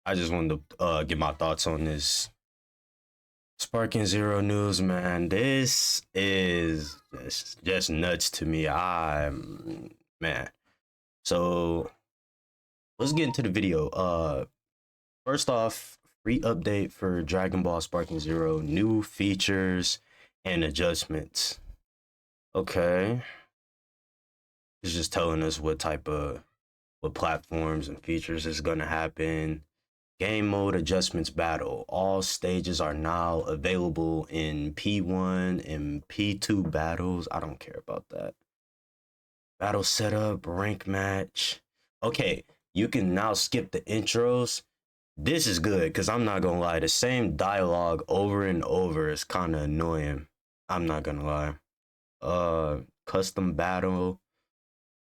I just wanted to get my thoughts on this Sparking Zero news, man. This is just nuts to me. Man. So let's get into the video. First off, free update for Dragon Ball Sparking Zero, new features and adjustments. Okay, it's just telling us what platforms and features is gonna happen. Game mode adjustments battle. All stages are now available in P1 and P2 battles. I don't care about that. Battle setup, rank match. Okay, you can now skip the intros. This is good because I'm not gonna lie, the same dialogue over and over is kind of annoying. I'm not gonna lie. Custom battle.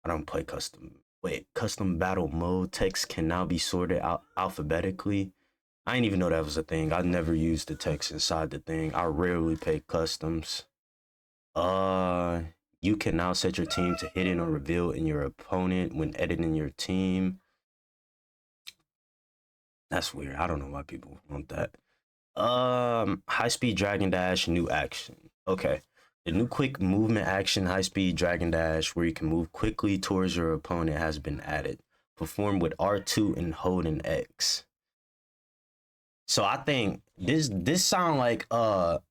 I don't play custom. Wait, custom battle mode text can now be sorted out alphabetically. I didn't even know that was a thing. I never used the text inside the thing. I rarely pay customs. Uh, you can now set your team to hidden or reveal in your opponent when editing your team. That's weird. I don't know why people want that. High speed dragon dash, new action. Okay. The new quick movement action, high speed dragon dash, where you can move quickly towards your opponent, has been added. Perform with R2 and hold an X. So I think this sound like for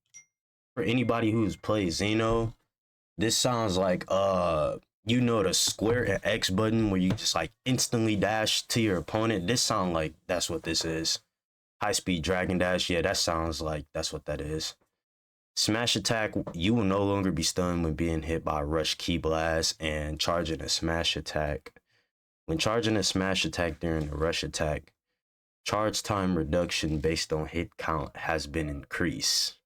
anybody who's played Xeno, this sounds like you know the square and X button where you just like instantly dash to your opponent. This sound like that's what this is. High speed dragon dash, yeah, that sounds like that's what that is. Smash attack, you will no longer be stunned when being hit by a rush ki blast and charging a smash attack. When charging a smash attack during a rush attack, charge time reduction based on hit count has been increased.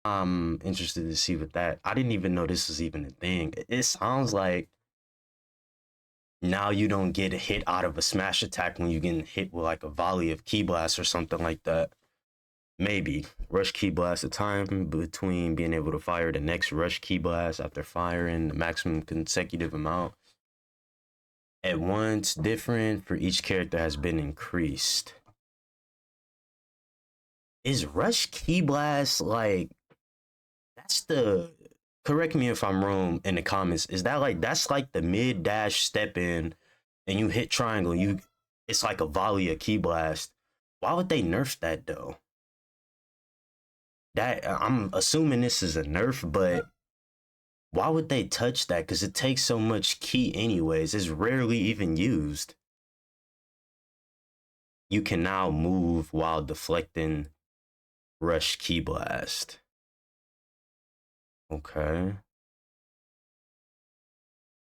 I'm interested to see what that. I didn't even know this was even a thing. It sounds like now you don't get a hit out of a smash attack when you get hit with like a volley of ki blast or something like that. Maybe rush ki blast, the time between being able to fire the next rush ki blast after firing the maximum consecutive amount at once different for each character has been increased. Is rush ki blast like that's the, correct me if I'm wrong in the comments, is that like that's like the mid dash step in and you hit triangle, you it's like a volley of ki blast. Why would they nerf that though? That I'm assuming this is a nerf, but why would they touch that? Because it takes so much ki anyways. It's rarely even used. You can now move while deflecting rush ki blast. Okay.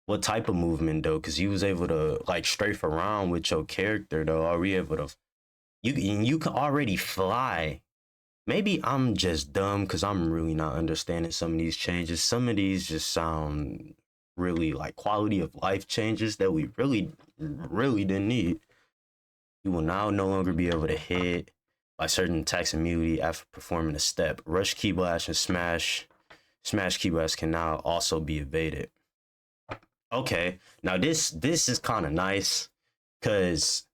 What type of movement though? Because you was able to like strafe around with your character though. Are we able to? You can already fly. Maybe I'm just dumb because I'm really not understanding some of these changes. Some of these just sound really like quality of life changes that we really didn't need. You will now no longer be able to hit by certain attacks immunity after performing a step. Rush ki blast and smash ki blast can now also be evaded. Okay, now this is kind of nice because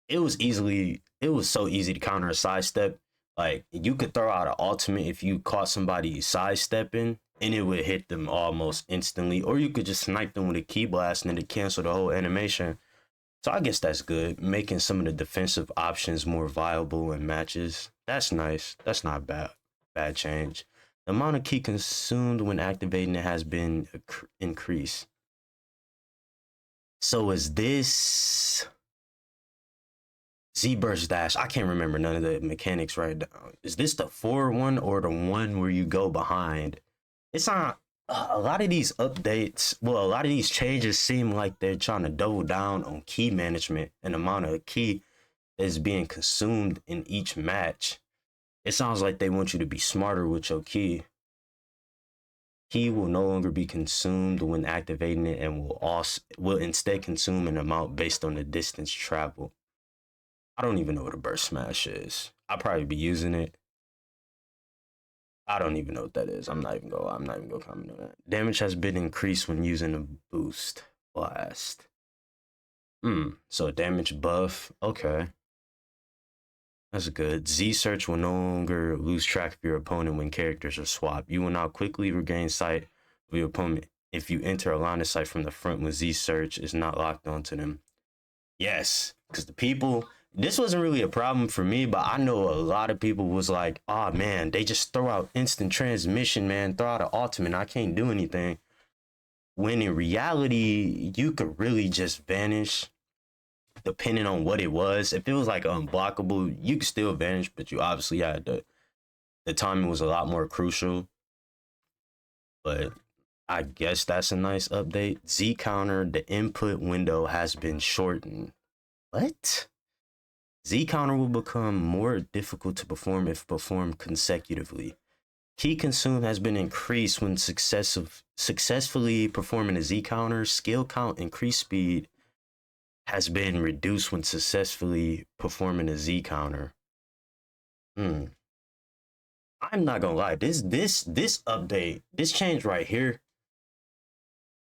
it was so easy to counter a sidestep. Like you could throw out an ultimate if you caught somebody sidestepping and it would hit them almost instantly, or you could just snipe them with a ki blast and then cancel the whole animation. So I guess that's good, making some of the defensive options more viable in matches. That's nice. That's not bad change. The amount of ki consumed when activating it has been increased. So is this Z-Burst Dash? I can't remember none of the mechanics right now. Is this the 4-1 or the one where you go behind? It's not a lot of these updates. Well, a lot of these changes seem like they're trying to double down on ki management and the amount of ki is being consumed in each match. It sounds like they want you to be smarter with your ki. Ki will no longer be consumed when activating it and will instead consume an amount based on the distance traveled. I don't even know what a burst smash is. I'll probably be using it. I don't even know what that is. I'm not even gonna comment on that. Damage has been increased when using a boost blast. So damage buff. Okay. That's good. Z search will no longer lose track of your opponent when characters are swapped. You will now quickly regain sight of your opponent if you enter a line of sight from the front when Z search is not locked onto them. Yes, because the people, this wasn't really a problem for me, but I know a lot of people was like, oh man, they just throw out instant transmission, man, throw out an ultimate, I can't do anything. When in reality, you could really just vanish depending on what it was. If it was like unblockable, you could still vanish, but you obviously had the timing was a lot more crucial. But I guess that's a nice update. Z counter, the input window has been shortened. What? Z counter will become more difficult to perform if performed consecutively. Key consumed has been increased when successfully performing a Z counter. Skill count increased speed has been reduced when successfully performing a Z counter. I'm not gonna lie. This update, this change right here,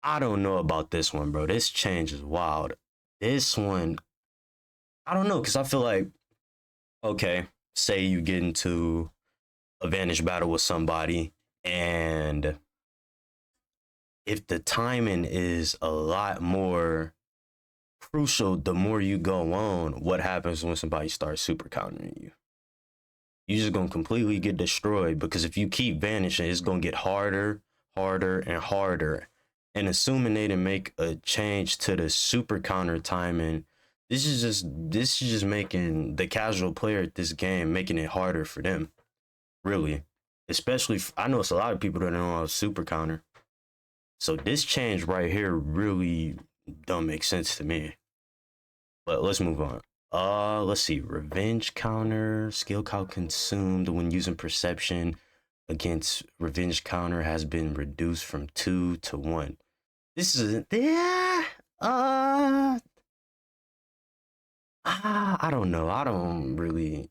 I don't know about this one, bro. This change is wild. This one, I don't know, because I feel like, okay, say you get into a vanish battle with somebody, and if the timing is a lot more crucial, the more you go on, what happens when somebody starts super countering you? You're just gonna completely get destroyed, because if you keep vanishing, it's gonna get harder, harder, and harder. And assuming they didn't make a change to the super counter timing, this is just making the casual player at this game, making it harder for them, really. Especially, I know it's a lot of people that don't know how to super counter. So this change right here really don't make sense to me. But let's move on. Let's see. Revenge counter, skill count consumed when using perception against revenge counter has been reduced from 2 to 1. This is I don't know. I don't really.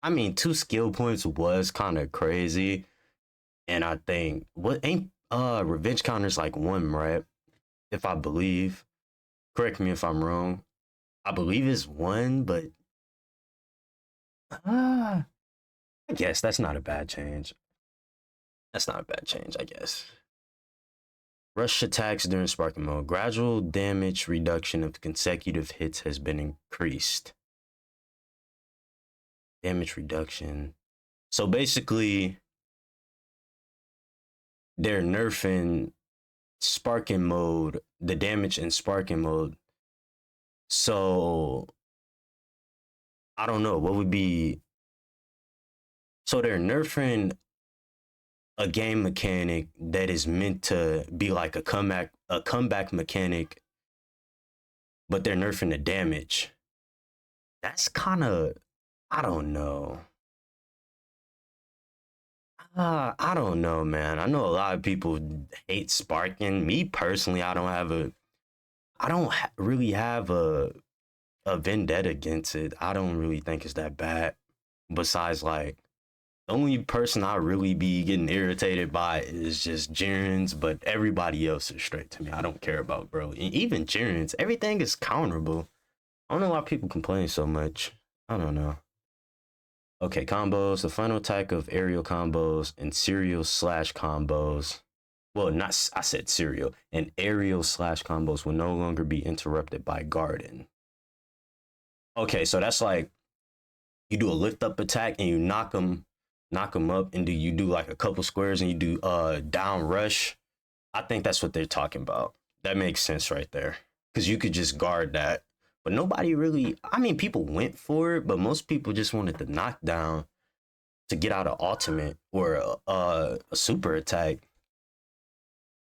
I mean, 2 skill points was kind of crazy, and I think what ain't revenge counters like 1, right? If I believe. Correct me if I'm wrong. I believe it's 1, but I guess that's not a bad change. That's not a bad change, I guess. Rush attacks during sparking mode. Gradual damage reduction of consecutive hits has been increased. Damage reduction. So basically, they're nerfing sparking mode, the damage in sparking mode. So I don't know what would be. So they're nerfing a game mechanic that is meant to be like a comeback mechanic, but they're nerfing the damage. That's kind of, I don't know. I don't know, man. I know a lot of people hate sparking. Me personally, I don't really have a vendetta against it. I don't really think it's that bad. Besides, like, the only person I really be getting irritated by is just Jiren's, but everybody else is straight to me. I don't care about bro. And even Jiren's, everything is counterable. I don't know why people complain so much. I don't know. Okay, combos. The final attack of aerial combos and serial slash combos. Well, not, I said serial. And aerial slash combos will no longer be interrupted by garden. Okay, so that's like you do a lift up attack and you knock them up, and you do like a couple squares and you do down rush. I think that's what they're talking about. That makes sense right there, because you could just guard that. But nobody really, I mean, people went for it, but most people just wanted the knockdown to get out of ultimate or a super attack.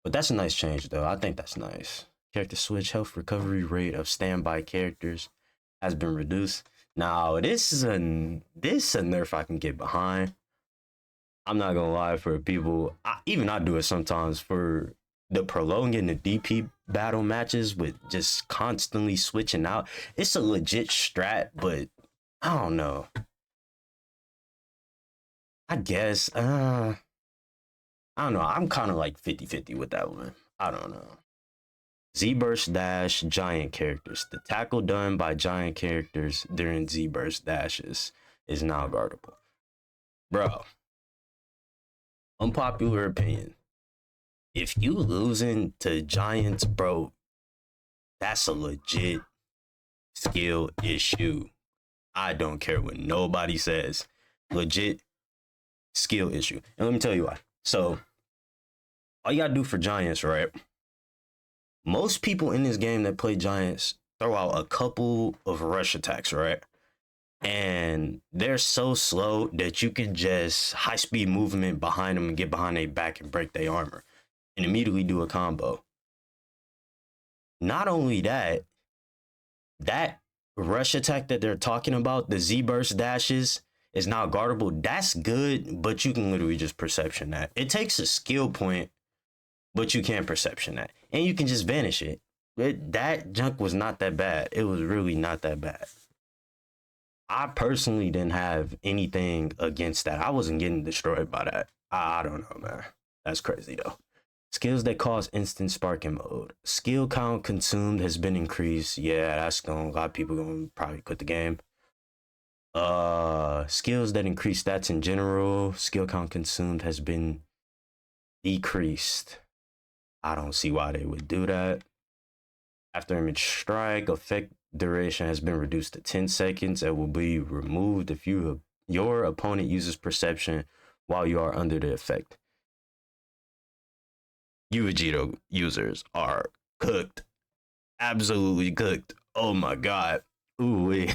But that's a nice change, though. I think that's nice. Character switch. Health recovery rate of standby characters has been reduced. Now, this is a nerf I can get behind. I'm not gonna lie, for people, even I do it sometimes, for the prolonging the DP battle matches with just constantly switching out. It's a legit strat, but I don't know. I guess I don't know. I'm kind of like 50-50 with that one. I don't know. Z-Burst Dash Giant characters. The tackle done by giant characters during Z-Burst dashes is now guardable. Bro, unpopular opinion. If you losing to giants, bro, that's a legit skill issue. I don't care what nobody says. Legit skill issue. And let me tell you why. So, all you gotta do for giants, right? Most people in this game that play giants throw out a couple of rush attacks, right? And they're so slow that you can just high speed movement behind them and get behind their back and break their armor and immediately do a combo. Not only that, that rush attack that they're talking about, the Z burst dashes, is now guardable. That's good, but you can literally just perception that. It takes a skill point, but you can't perception that. And you can just vanish it. That junk was not that bad. It was really not that bad. I personally didn't have anything against that. I wasn't getting destroyed by that. I don't know, man. That's crazy, though. Skills that cause instant sparking mode. Skill count consumed has been increased. Yeah, that's going a lot of people gonna probably quit the game. Skills that increase stats in general. Skill count consumed has been decreased. I don't see why they would do that. After image strike, effect duration has been reduced to 10 seconds and will be removed if your opponent uses perception while you are under the effect. You Vegito users are cooked. Absolutely cooked. Oh my god. Ooh wee.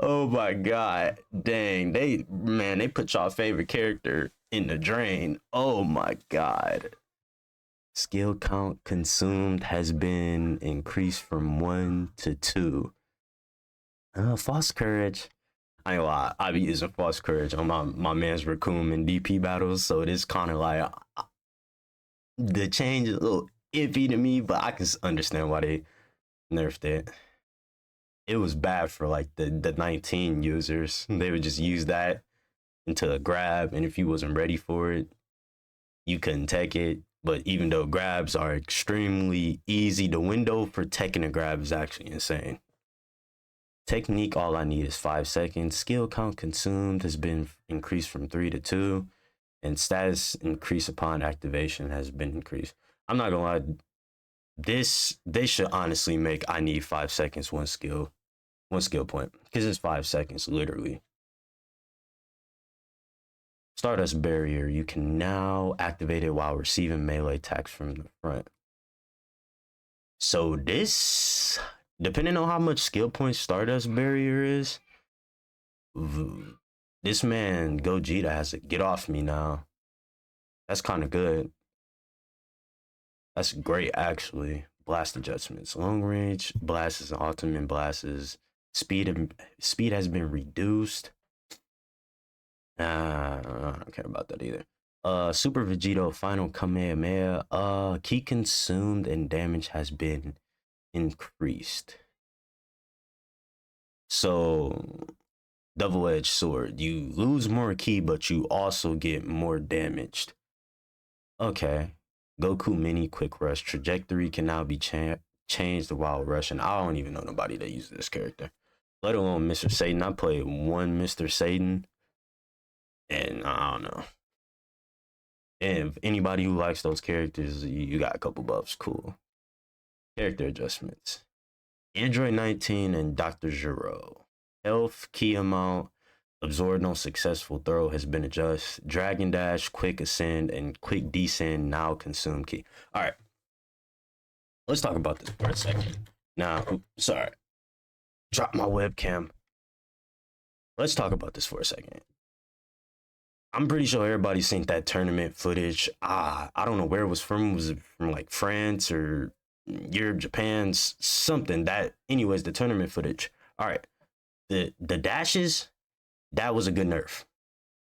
Oh my god. Dang. They put y'all favorite character in the drain. Oh my god. Skill count consumed has been increased from 1 to 2. False courage. I ain't lie, I be using false courage on my man's Raccoon in DP battles, so it is kind of like the change is a little iffy to me, but I can understand why they nerfed it. It was bad for like the 19 users. They would just use that into a grab, and if you wasn't ready for it, you couldn't take it. But even though grabs are extremely easy, the window for taking a grab is actually insane. Technique, all I need is 5 seconds. Skill count consumed has been increased from 3 to 2. And status increase upon activation has been increased. I'm not gonna lie. They should honestly make I need 5 seconds, one skill point. Because it's 5 seconds, literally. Stardust Barrier. You can now activate it while receiving melee attacks from the front. So this, depending on how much skill points Stardust Barrier is, this man Gogeta has to get off me now. That's kind of good. That's great, actually. Blast adjustments. Long range blasts and ultimate blasts. Speed has been reduced. I don't care about that either. Super Vegito Final Kamehameha. Ki consumed and damage has been increased. So, double-edged sword. You lose more ki, but you also get more damaged. Okay. Goku Mini Quick Rush. Trajectory can now be changed while rushing. I don't even know nobody that uses this character, let alone Mr. Satan. I played one Mr. Satan, and I don't know. And if anybody who likes those characters, you got a couple buffs. Cool. Character adjustments. Android 19 and Dr. Gero. Health, ki amount, absorbed on successful throw has been adjusted. Dragon Dash, Quick Ascend, and Quick Descend now consume ki. All right. Let's talk about this for a second. Now, sorry. Drop my webcam. Let's talk about this for a second. I'm pretty sure everybody's seen that tournament footage. I don't know where it was from. Was it from like France or Europe, Japan, something that, anyways, the tournament footage. All right. The dashes, that was a good nerf.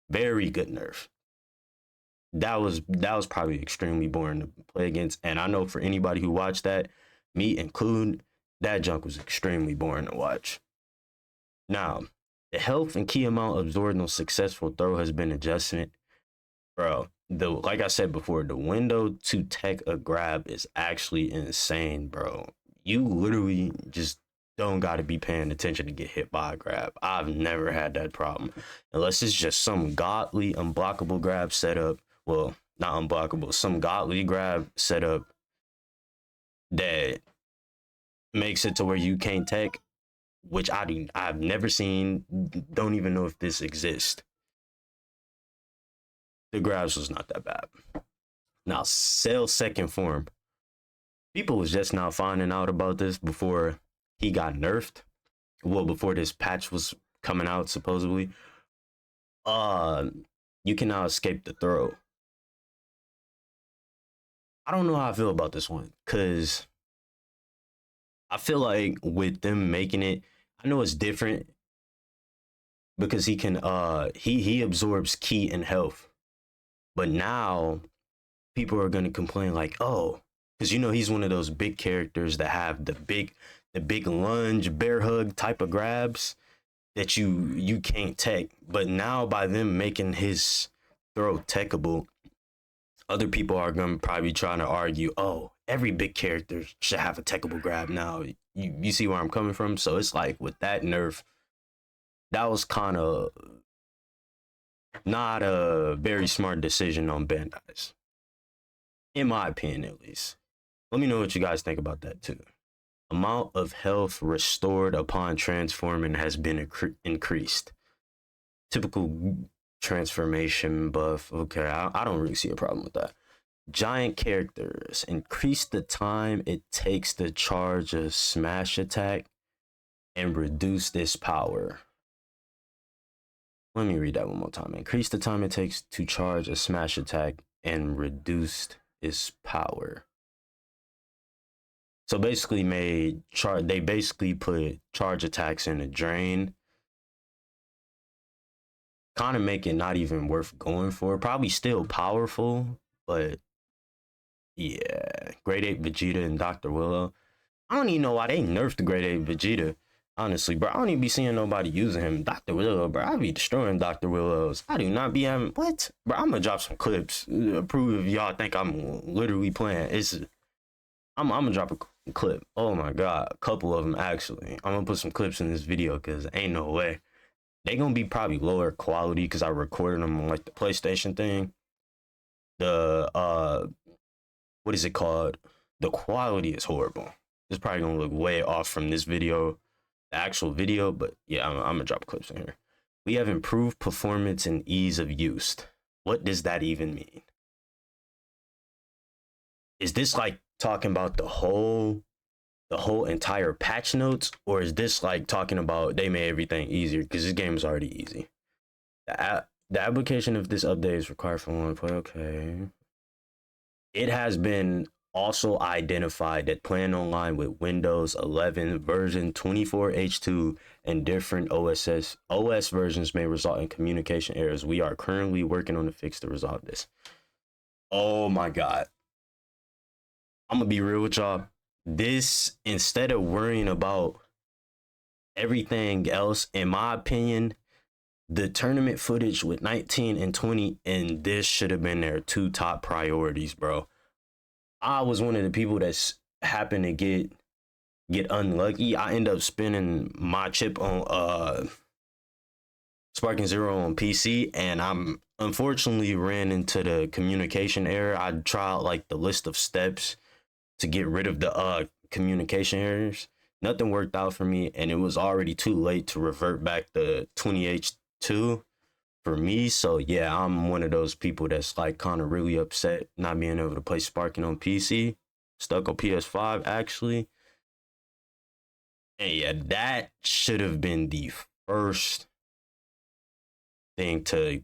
Very good nerf. That was probably extremely boring to play against. And I know for anybody who watched that, me included, that junk was extremely boring to watch. Now, the health and ki amount absorbed on successful throw has been adjusted. Bro, the like I said before, the window to tech a grab is actually insane, bro. You literally just don't got to be paying attention to get hit by a grab. I've never had that problem, unless it's just some godly unblockable grab setup. Well, not unblockable, some godly grab setup that makes it to where you can't tech, which I've never seen. Don't even know if this exists. The grabs was not that bad. Now, Cell second form. People was just now finding out about this before he got nerfed. Well, before this patch was coming out, supposedly. Uh, you can now escape the throw. I don't know how I feel about this one, because I feel like with them making it, I know it's different because he can he absorbs ki and health. But now people are gonna complain like, oh, because you know he's one of those big characters that have the big lunge, bear hug type of grabs that you can't tech. But now by them making his throw techable, other people are gonna probably trying to argue, oh, every big character should have a techable grab now. You see where I'm coming from? So it's like with that nerf, that was kind of not a very smart decision on Bandai's, in my opinion at least. Let me know what you guys think about that too. Amount of health restored upon transforming has been increased. Typical transformation buff. Okay, I don't really see a problem with that. Giant characters increase the time it takes to charge a smash attack and reduce this power. Let me read that one more time. Increase the time it takes to charge a smash attack and reduce its power. So basically they basically put charge attacks in a drain. Kind of make it not even worth going for. Probably still powerful, but yeah. Grade 8 Vegeta and Dr. Willow. I don't even know why they nerfed the Grade 8 Vegeta. Honestly, bro, I don't even be seeing nobody using him. Dr. Willow, bro, I be destroying Dr. Willows. I do not be having, what? Bro, I'm gonna drop some clips. Prove if y'all think I'm literally playing. I'm gonna drop a clip. Oh my God, a couple of them actually. I'm gonna put some clips in this video because ain't no way. They gonna be probably lower quality because I recorded them on like the PlayStation thing. The, what is it called? The quality is horrible. It's probably gonna look way off from this video, the actual video, but yeah, I'm gonna drop clips in here. We have improved performance and ease of use. What does that even mean? Is this like talking about the whole entire patch notes, or is this like talking about they made everything easier? Because this game is already easy. The application of this update is required for one play. Okay. It has been also identified that playing online with Windows 11 version 24H2 and different OS versions may result in communication errors. We are currently working on a fix to resolve this. Oh my God. I'm gonna be real with y'all. This, instead of worrying about everything else, in my opinion, the tournament footage with 19 and 20 and this should have been their two top priorities, bro. I was one of the people that's happened to get unlucky. I end up spending my chip on Sparking Zero on PC, and I'm unfortunately ran into the communication error. I tried like the list of steps to get rid of the communication errors. Nothing worked out for me, and it was already too late to revert back to 20H2 for me. So yeah, I'm one of those people that's like kind of really upset not being able to play Sparking on PC. Stuck on PS5 actually. And yeah, that should have been the first thing to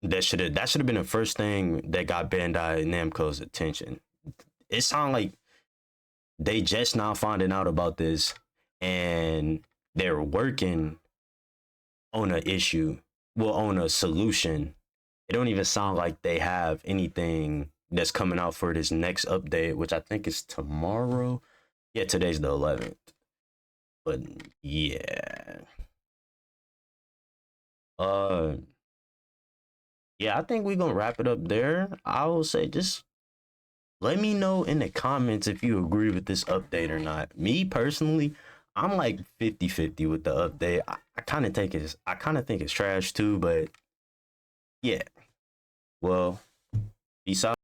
that should have been the first thing that got Bandai Namco's attention. It sounded like they just now finding out about this and they're working on an issue, well, on a solution. It don't even sound like they have anything that's coming out for this next update, which I think is tomorrow. Yeah, today's the 11th. But yeah. yeah, I think we're gonna wrap it up there. I will say just let me know in the comments if you agree with this update or not. Me personally, I'm like 50-50 with the update. I kind of think it's trash too, but yeah. Well, peace out.